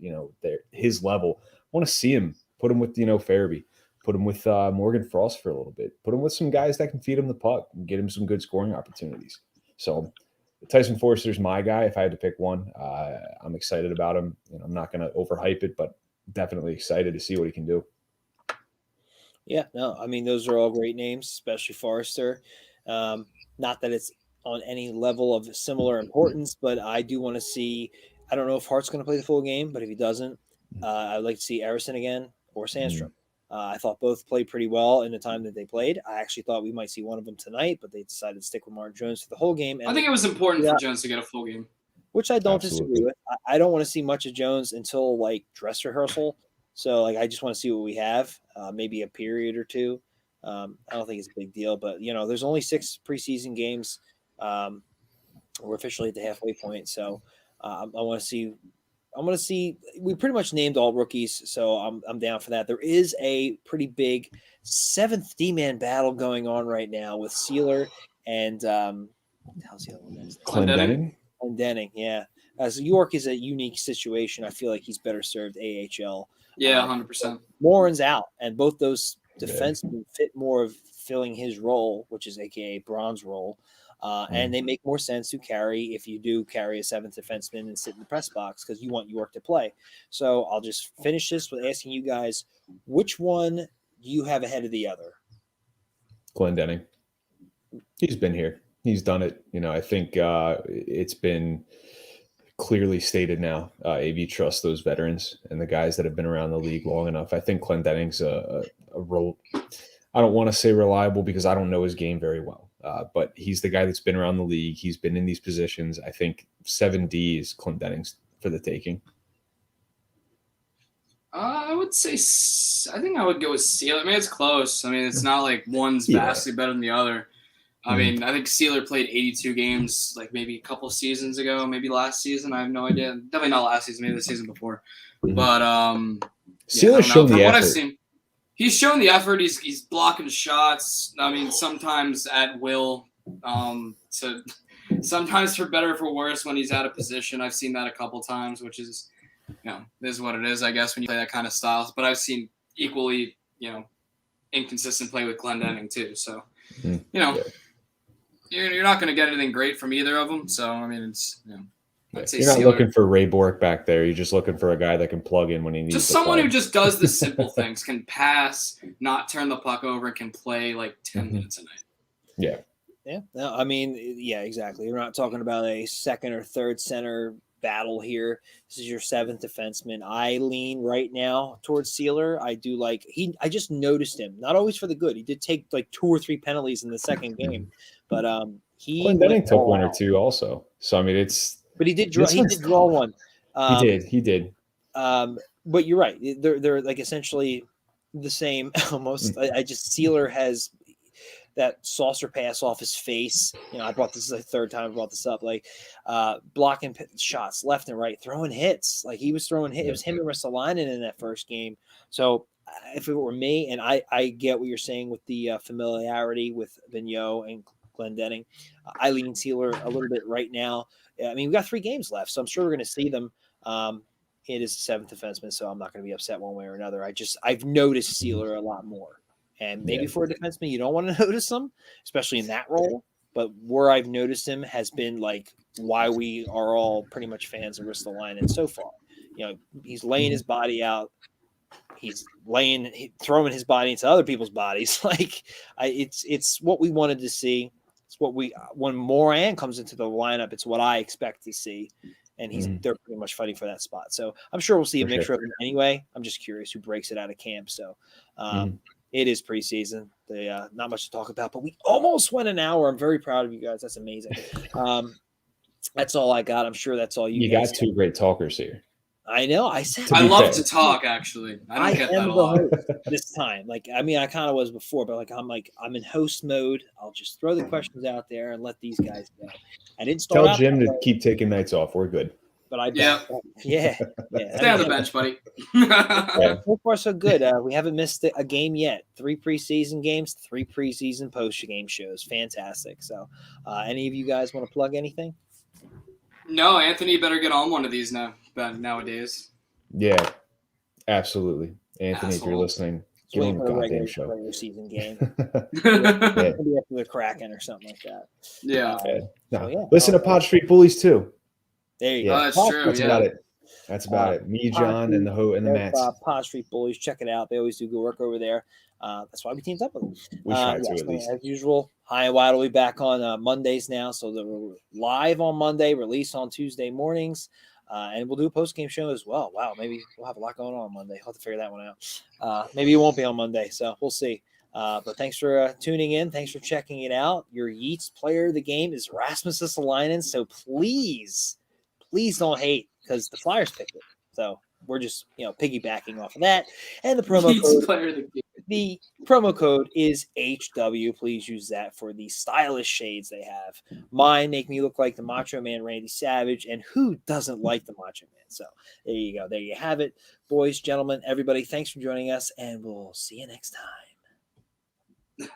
they're his level. I want to see him. Put him with, Farabee. Put him with Morgan Frost for a little bit. Put him with some guys that can feed him the puck and get him some good scoring opportunities. So Tyson Forster's my guy. If I had to pick one, I'm excited about him. I'm not going to overhype it, but definitely excited to see what he can do. Yeah, no, I mean, those are all great names, especially Forrester. Not that it's on any level of similar importance, but I do want to see. I don't know if Hart's going to play the full game, but if he doesn't, I'd like to see Erisson again or Sandstrom. I thought both played pretty well in the time that they played. I actually thought we might see one of them tonight, but they decided to stick with Martin Jones for the whole game. And I think it was important for Jones to get a full game, which I don't disagree with. I don't want to see much of Jones until dress rehearsal. So I just want to see what we have, maybe a period or two. I don't think it's a big deal, but there's only 6 preseason games. We're officially at the halfway point, so I want to see. I'm going to see. We pretty much named all rookies, so I'm down for that. There is a pretty big 7th D-man battle going on right now with Sealer and how's the other one? Clendening. Clendening, yeah. As York is a unique situation, I feel like he's better served AHL. Yeah, 100%. Morin's out, and both those defensemen fit more of filling his role, which is AKA Braun's role. And they make more sense to carry if you do carry a 7th defenseman and sit in the press box because you want York to play. So I'll just finish this with asking you guys, which one do you have ahead of the other? Clendening. He's been here. He's done it. I think it's been clearly stated now. AV trusts those veterans and the guys that have been around the league long enough. I think Clendening's a role. I don't want to say reliable because I don't know his game very well. But he's the guy that's been around the league. He's been in these positions. I think 7D is Clendening's for the taking. I would say, I think I would go with Sealer. I mean, it's close. I mean, it's not like one's vastly better than the other. I mean, I think Sealer played 82 games maybe a couple seasons ago, maybe last season. I have no idea. Definitely not last season, maybe the season before. But Sealer's shown the effort. What I've seen, he's shown the effort. He's blocking shots. I mean, sometimes at will. Sometimes for better or for worse when he's out of position. I've seen that a couple times, which is, is what it is, I guess, when you play that kind of style. But I've seen equally, inconsistent play with Clendening too. So, you're not going to get anything great from either of them. So, I mean, it's, I'd say you're not Sealer. Looking for Ray Bork back there. You're just looking for a guy that can plug in when he needs just to someone play. who just does the simple things, can pass, not turn the puck over, and can play 10 minutes a night. Yeah. Yeah. No, I mean, yeah, exactly. We're not talking about a second or third center battle here. This is your 7th defenseman. I lean right now towards Sealer. I do like I just noticed him, not always for the good. He did take 2 or 3 penalties in the second game, but Clendening took 1 or 2 also. So I mean, but he did draw one. He did. But you're right. They're essentially the same almost. I just Sealer has that saucer pass off his face. I brought this the 3rd time I brought this up. Blocking shots left and right, throwing hits. He was throwing hits. It was him and Ristolainen in that first game. So if it were me, and I get what you're saying with the familiarity with Vigneault and Clendening, I lean Sealer a little bit right now. I mean, we got 3 games left, so I'm sure we're going to see them. It is the 7th defenseman, so I'm not going to be upset one way or another. I've noticed Sealer a lot more. And maybe for a defenseman, you don't want to notice him, especially in that role. But where I've noticed him has been why we are all pretty much fans of Ristolainen so far. He's laying his body out he's throwing his body into other people's bodies. Like it's what we wanted to see. It's what when Moran comes into the lineup, it's what I expect to see. And they're pretty much fighting for that spot. So I'm sure we'll see a mixture of them anyway. I'm just curious who breaks it out of camp. So it is preseason. Not much to talk about, but we almost went an hour. I'm very proud of you guys. That's amazing. That's all I got. I'm sure that's all you guys got. Two great talkers here. I know. I said I love to talk. Actually, I don't get that a lot this time. Like, I mean, I kind of was before, but I'm in host mode. I'll just throw the questions out there and let these guys go. I didn't start. Tell Jim to keep taking nights off. We're good. But yeah. Stay on the bench, buddy. So far, so good. We haven't missed a game yet. 3 preseason games, 3 preseason post-game shows. Fantastic. So, any of you guys want to plug anything? No, Anthony, better get on one of these nowadays. Yeah, absolutely. Anthony, if you're listening, get on the goddamn show. Regular season game. Maybe after the Kraken or something like that. Yeah. Listen to Pod Street Bullies too. There you go. That's true. That's about it. That's about it. Me, John, and the Mats. Pod Street Bullies. Check it out. They always do good work over there. That's why we teamed up with them. We try to at least. As usual, High and Wide will be back on Mondays now. So they're live on Monday, release on Tuesday mornings. And we'll do a post-game show as well. Wow, maybe we'll have a lot going on Monday. I'll have to figure that one out. Maybe it won't be on Monday, so we'll see. But thanks for tuning in. Thanks for checking it out. Your Yeats player of the game is Rasmus Esalainen. So please don't hate because the Flyers picked it. So we're just piggybacking off of that. And the promo code. The promo code is HW. Please use that for the stylish shades they have. Mine make me look like the Macho Man Randy Savage, and who doesn't like the Macho Man? So there you go. There you have it. Boys, gentlemen, everybody, thanks for joining us, and we'll see you next time.